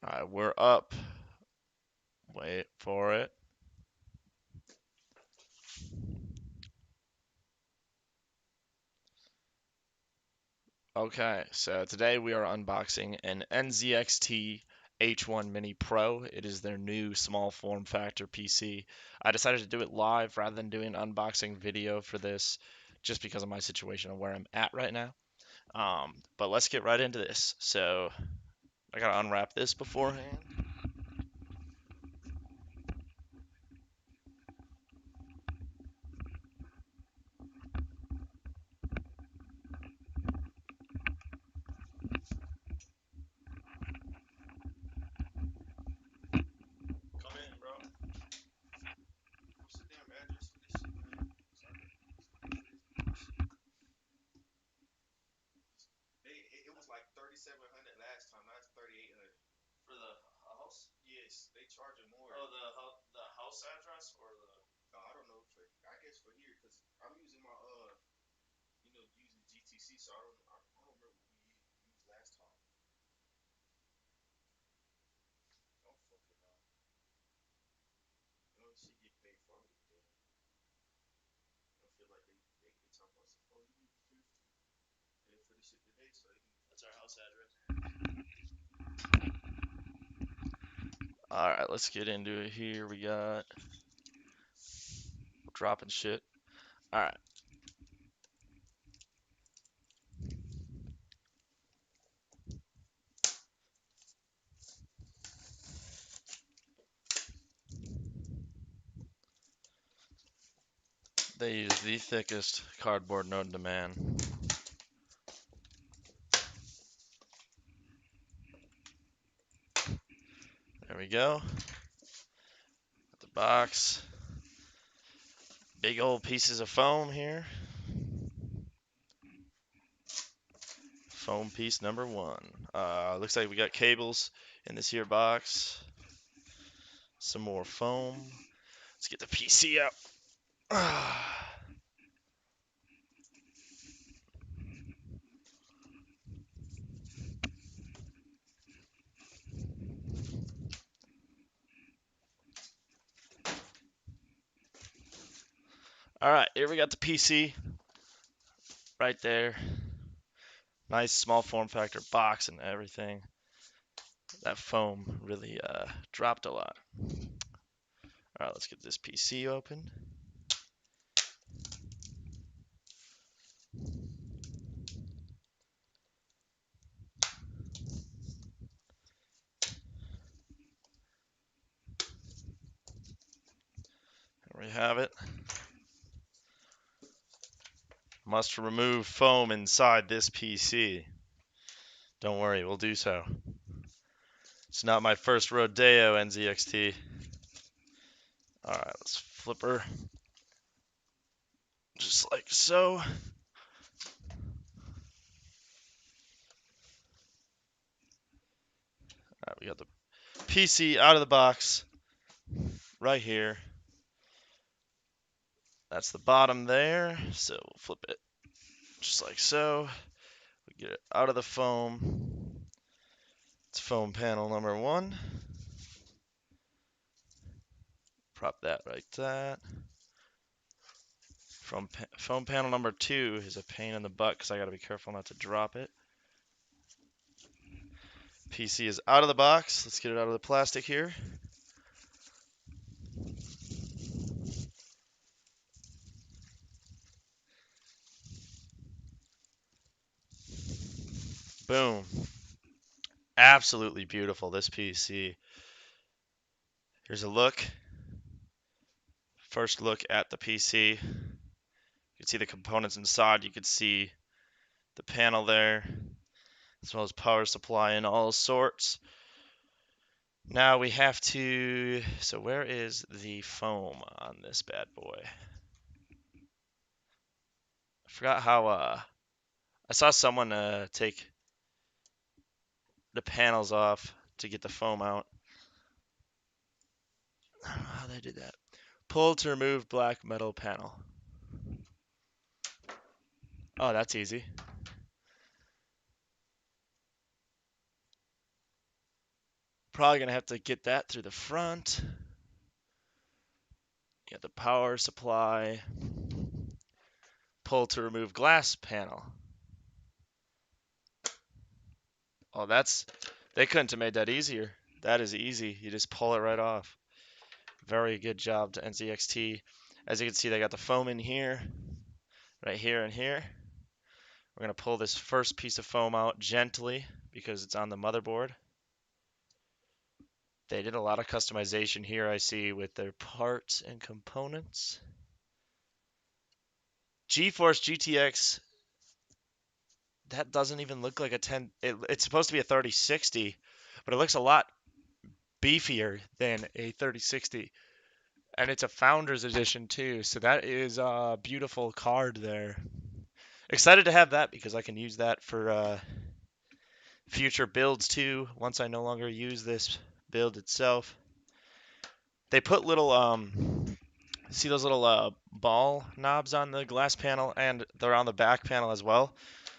Alright, we're up. Wait for it. Okay, so today we are unboxing an Nzxt H1 Mini Pro. It is their new small form factor PC. I decided to do it live rather than doing an unboxing video for this just because of my situation and where I'm at right now. But let's get right into this. So I gotta unwrap this beforehand. Come in, bro. What's the damn address for this shit, man? It was like 3,700 last time. Now it's 3,800. For the house? Yes, they charging more. Oh, the house address or the? I don't know. I guess for here, cause I'm using my using GTC, so I don't remember what we used last time. Don't fucking know. She get paid for it. I feel like they talk about some. Oh, you need 50. Pay for this shit today, so they can. That's our house address. All right, let's get into it here. We got dropping shit. All right. They use the thickest cardboard known to man. There we go. Got the box. Big old pieces of foam here. Foam piece number 1. Looks like we got cables in this here box. Some more foam. Let's get the PC out. All right, here we got the PC right there. Nice small form factor box and everything. That foam really dropped a lot. All right, let's get this PC open. There we have it. Must remove foam inside this PC. Don't worry, we'll do so. It's not my first rodeo, Nzxt. Alright, let's flip her. Just like so. Alright, we got the PC out of the box. Right here. That's the bottom there. So we'll flip it just like so. We get it out of the foam. It's foam panel number 1. Prop that right there. Foam panel number 2 is a pain in the butt because I got to be careful not to drop it. PC is out of the box. Let's get it out of the plastic here. Boom. Absolutely beautiful, this PC. Here's a look. First look at the PC. You can see the components inside. You can see the panel there, as well as power supply and all sorts. Now we have to, so where is the foam on this bad boy? I forgot how, I saw someone take the panels off to get the foam out. I don't know how they did that. Pull to remove black metal panel. Oh, that's easy. Probably gonna have to get that through the front. Get the power supply. Pull to remove glass panel. Oh, they couldn't have made that easier. That is easy. You just pull it right off. Very good job to Nzxt. As you can see, they got the foam in here, right here and here. We're going to pull this first piece of foam out gently because it's on the motherboard. They did a lot of customization here, I see, with their parts and components. GeForce GTX, that doesn't even look like a 10. It's supposed to be a 3060, but it looks a lot beefier than a 3060. And it's a Founders Edition too, so that is a beautiful card there. Excited to have that because I can use that for future builds too, once I no longer use this build itself. They put little, see those little ball knobs on the glass panel, and they're on the back panel as well,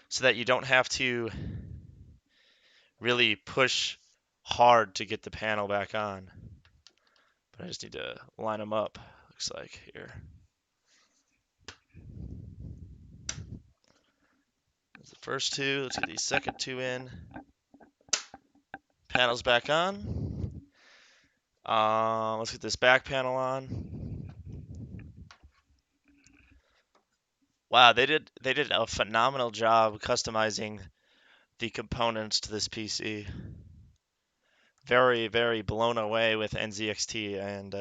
so that you don't have to really push hard to get the panel back on. But I just need to line them up, looks like, here. There's the first two. Let's get these second two in. Panel's back on. Let's get this back panel on. Wow, they did a phenomenal job customizing the components to this PC. Very, very blown away with Nzxt and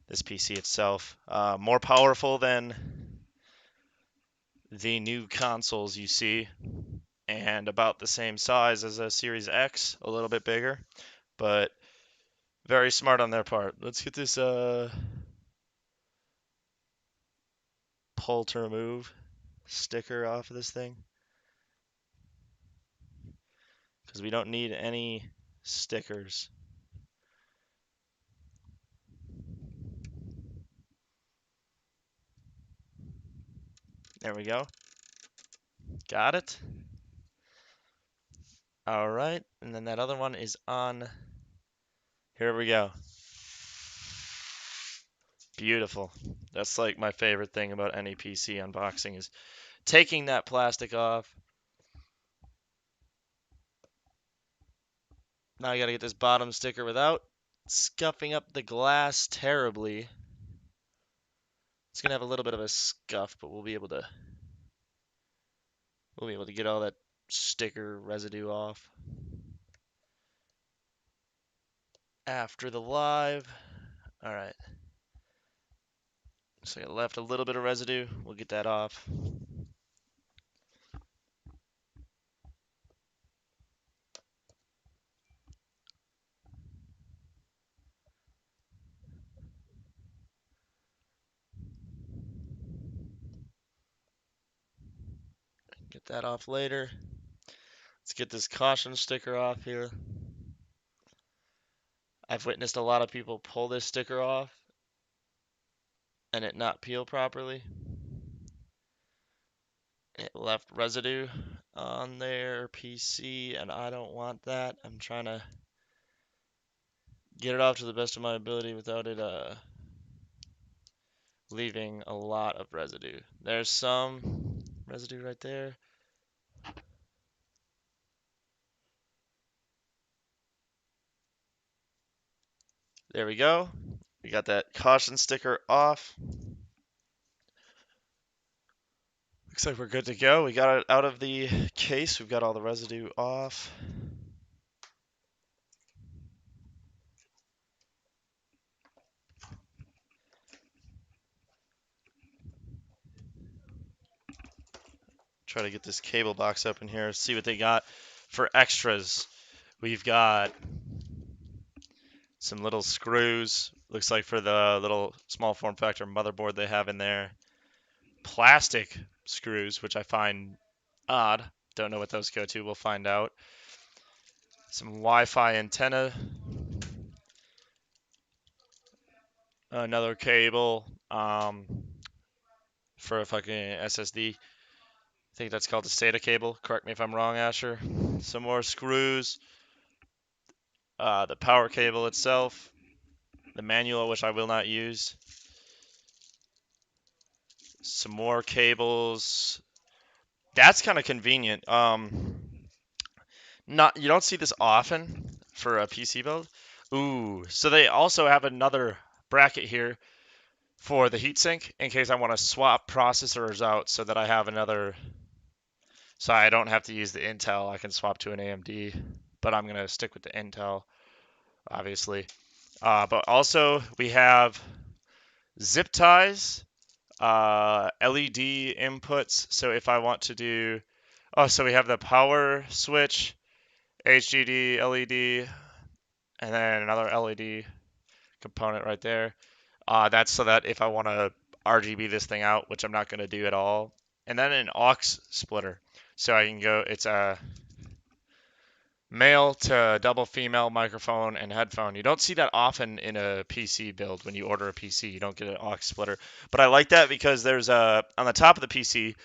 this PC itself. More powerful than the new consoles you see, and about the same size as a Series X, a little bit bigger, but very smart on their part. Let's get this pull to remove sticker off of this thing, because we don't need any stickers. There we go. Got it. All right, and then that other one is on. Here we go. Beautiful. That's like my favorite thing about any PC unboxing is taking that plastic off. Now I gotta get this bottom sticker without scuffing up the glass terribly. It's gonna have a little bit of a scuff, but we'll be able to get all that sticker residue off after the live. All right. So I left a little bit of residue. We'll get that off. Get that off later. Let's get this caution sticker off here. I've witnessed a lot of people pull this sticker off and it not peel properly. It left residue on their PC, and I don't want that. I'm trying to get it off to the best of my ability without it leaving a lot of residue. There's some residue right there. There we go. We got that caution sticker off. Looks like we're good to go. We got it out of the case. We've got all the residue off. Try to get this cable box up in here, see what they got for extras. We've got some little screws, looks like for the little small form factor motherboard they have in there. Plastic screws, which I find odd. Don't know what those go to, we'll find out. Some Wi-Fi antenna. Another cable for a fucking SSD. I think that's called the SATA cable. Correct me if I'm wrong, Asher. Some more screws. the power cable itself, the manual, which I will not use, some more cables. That's kind of convenient. Not you don't see this often for a PC build. Ooh, so they also have another bracket here for the heatsink in case I want to swap processors out so that I have another. So I don't have to use the Intel. I can swap to an AMD, but I'm gonna stick with the Intel, obviously. But also we have zip ties, LED inputs. So if I want to do, oh, so we have the power switch, HDD, LED, and then another LED component right there. That's so that if I want to RGB this thing out, which I'm not going to do at all, and then an aux splitter. So I can go, it's a male to double female microphone and headphone. You don't see that often in a PC build when you order a PC. You don't get an aux splitter. But I like that because there's on the top of the PC,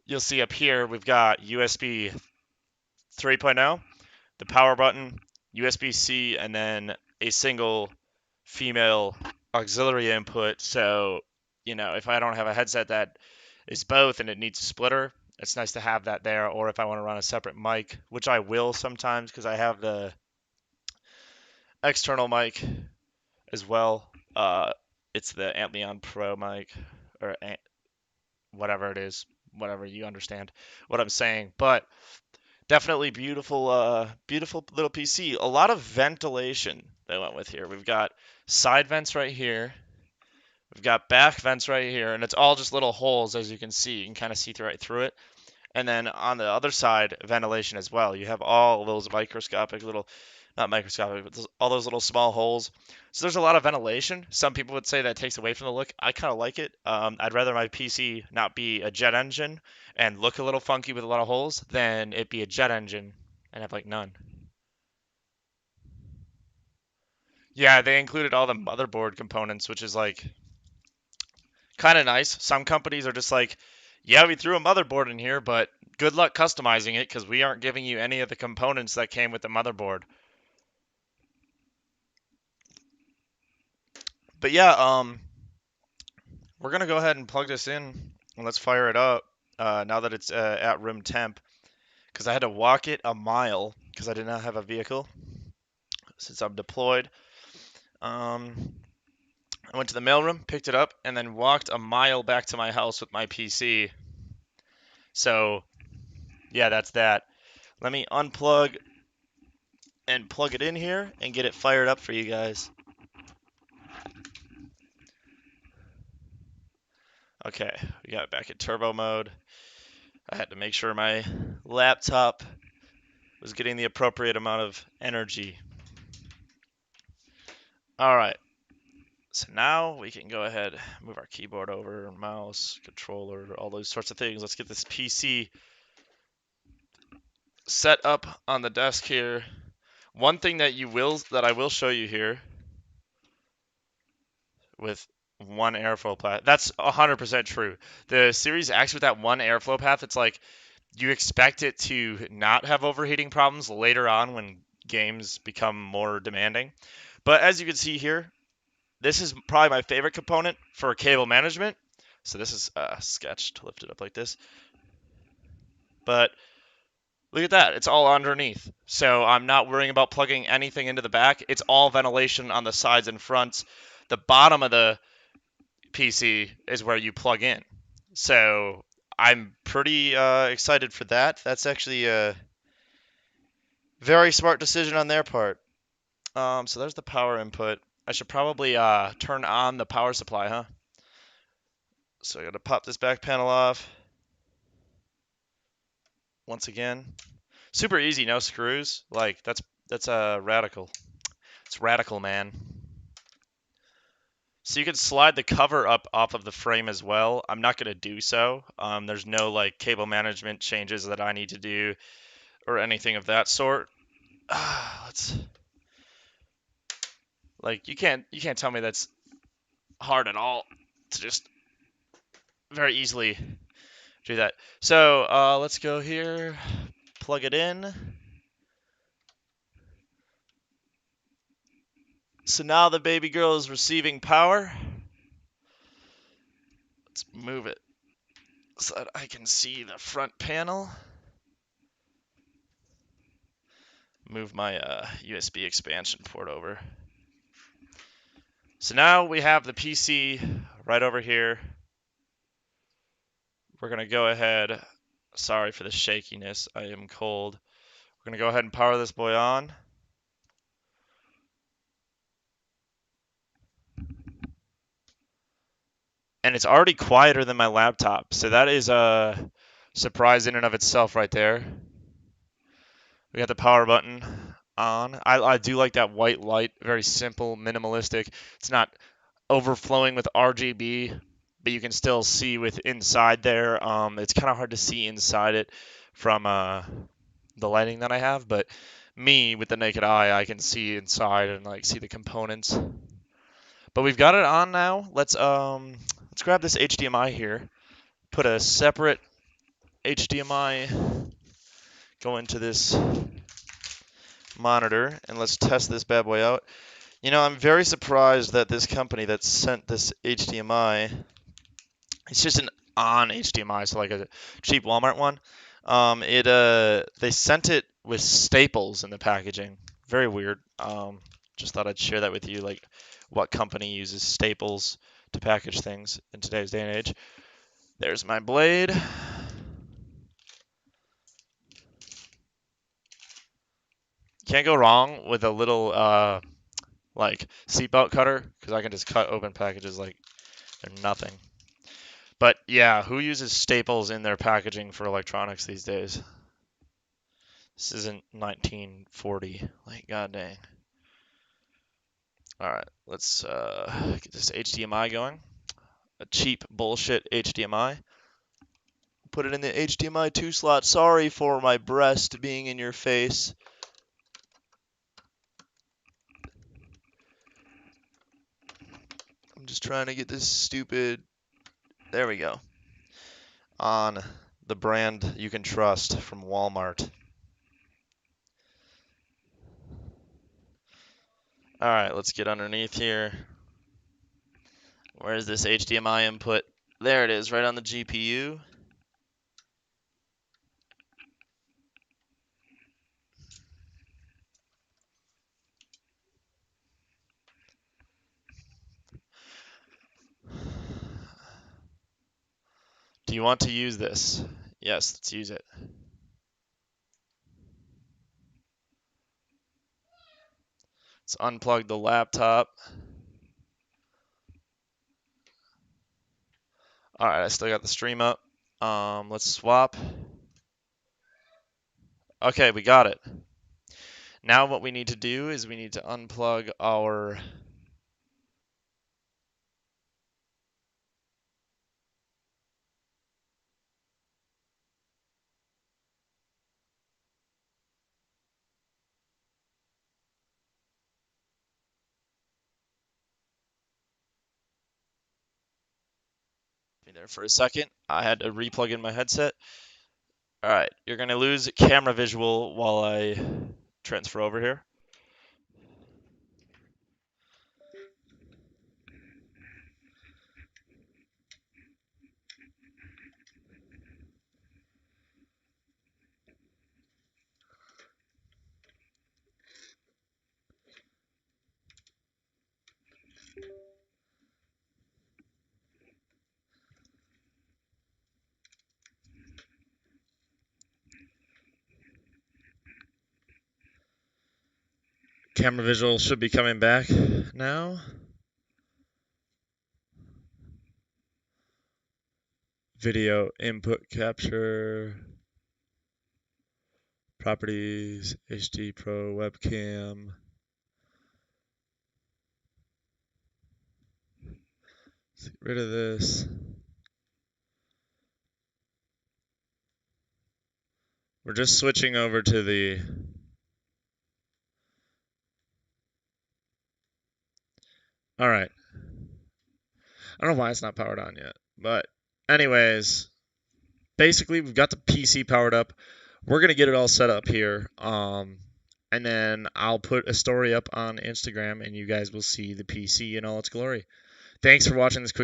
you'll see up here, we've got USB 3.0, the power button, USB-C, and then a single female auxiliary input. So, if I don't have a headset that is both and it needs a splitter, it's nice to have that there. Or if I want to run a separate mic, which I will sometimes because I have the external mic as well. It's the Antlion Pro mic or whatever it is, whatever you understand what I'm saying. But definitely beautiful, beautiful little PC. A lot of ventilation they went with here. We've got side vents right here. We've got back vents right here, and it's all just little holes, as you can see. You can kind of see right through it. And then on the other side, ventilation as well. You have all those microscopic little, not microscopic, but all those little small holes. So there's a lot of ventilation. Some people would say that takes away from the look. I kind of like it. I'd rather my PC not be a jet engine and look a little funky with a lot of holes than it be a jet engine and have like none. Yeah, they included all the motherboard components, which is like kind of nice. Some companies are just like, yeah, we threw a motherboard in here, but good luck customizing it because we aren't giving you any of the components that came with the motherboard. But yeah, we're gonna go ahead and plug this in and let's fire it up. Now that it's at room temp, because I had to walk it a mile because I did not have a vehicle since I'm deployed. I went to the mailroom, picked it up, and then walked a mile back to my house with my PC. So yeah, that's that. Let me unplug and plug it in here and get it fired up for you guys. Okay, we got it back in turbo mode. I had to make sure my laptop was getting the appropriate amount of energy. All right, so now we can go ahead, move our keyboard over, mouse, controller, all those sorts of things. Let's get this PC set up on the desk here. One thing that I will show you here with one airflow path. That's 100% true. The Series X with that one airflow path, it's like you expect it to not have overheating problems later on when games become more demanding. But as you can see here, this is probably my favorite component for cable management. So this is sketched, lifted up like this. But look at that, it's all underneath. So I'm not worrying about plugging anything into the back. It's all ventilation on the sides and fronts. The bottom of the PC is where you plug in. So I'm pretty excited for that. That's actually a very smart decision on their part. So there's the power input. I should probably turn on the power supply, huh? So I gotta pop this back panel off. Once again. Super easy, no screws. Like that's a radical. It's radical, man. So you can slide the cover up off of the frame as well. I'm not gonna do so. There's no like cable management changes that I need to do or anything of that sort. Let's like you can't tell me that's hard at all to just very easily do that. So let's go here, plug it in. So now the baby girl is receiving power. Let's move it so that I can see the front panel. Move my USB expansion port over. So now we have the PC right over here. We're going to go ahead. Sorry for the shakiness. I am cold. We're going to go ahead and power this boy on. And it's already quieter than my laptop. So that is a surprise in and of itself right there. We got the power button on. I do like that white light. Very simple, minimalistic. It's not overflowing with RGB, but you can still see with inside there. It's kind of hard to see inside it from the lighting that I have, but me with the naked eye, I can see inside and like see the components. But we've got it on now. Let's grab this HDMI here. Put a separate HDMI go into this monitor, and let's test this bad boy out. You know, I'm very surprised that this company that sent this HDMI, it's just an on HDMI, so like a cheap Walmart one. They sent it with staples in the packaging. Very weird. Just thought I'd share that with you, like what company uses staples to package things in today's day and age. There's my blade. Can't go wrong with a little like seatbelt cutter, because I can just cut open packages like they're nothing. But yeah, who uses staples in their packaging for electronics these days? This isn't 1940. Like, god dang. Alright, let's get this HDMI going. A cheap bullshit HDMI. Put it in the HDMI 2 slot. Sorry for my breast being in your face. I'm just trying to get this stupid... There we go. On the brand you can trust from Walmart. Alright, let's get underneath here. Where's this HDMI input? There it is, right on the GPU. Do you want to use this? Yes, let's use it. Let's unplug the laptop. Alright, I still got the stream up. Let's swap. Okay, we got it. Now what we need to do is we need to unplug our there for a second. I had to replug in my headset. Alright, you're going to lose camera visual while I transfer over here. Camera visual should be coming back now. Video input capture. Properties, HD Pro webcam. Let's get rid of this. We're just switching over to the Alright. I don't know why it's not powered on yet. But anyways, basically we've got the PC powered up. We're going to get it all set up here. and then I'll put a story up on Instagram, and you guys will see the PC in all its glory. Thanks for watching this quick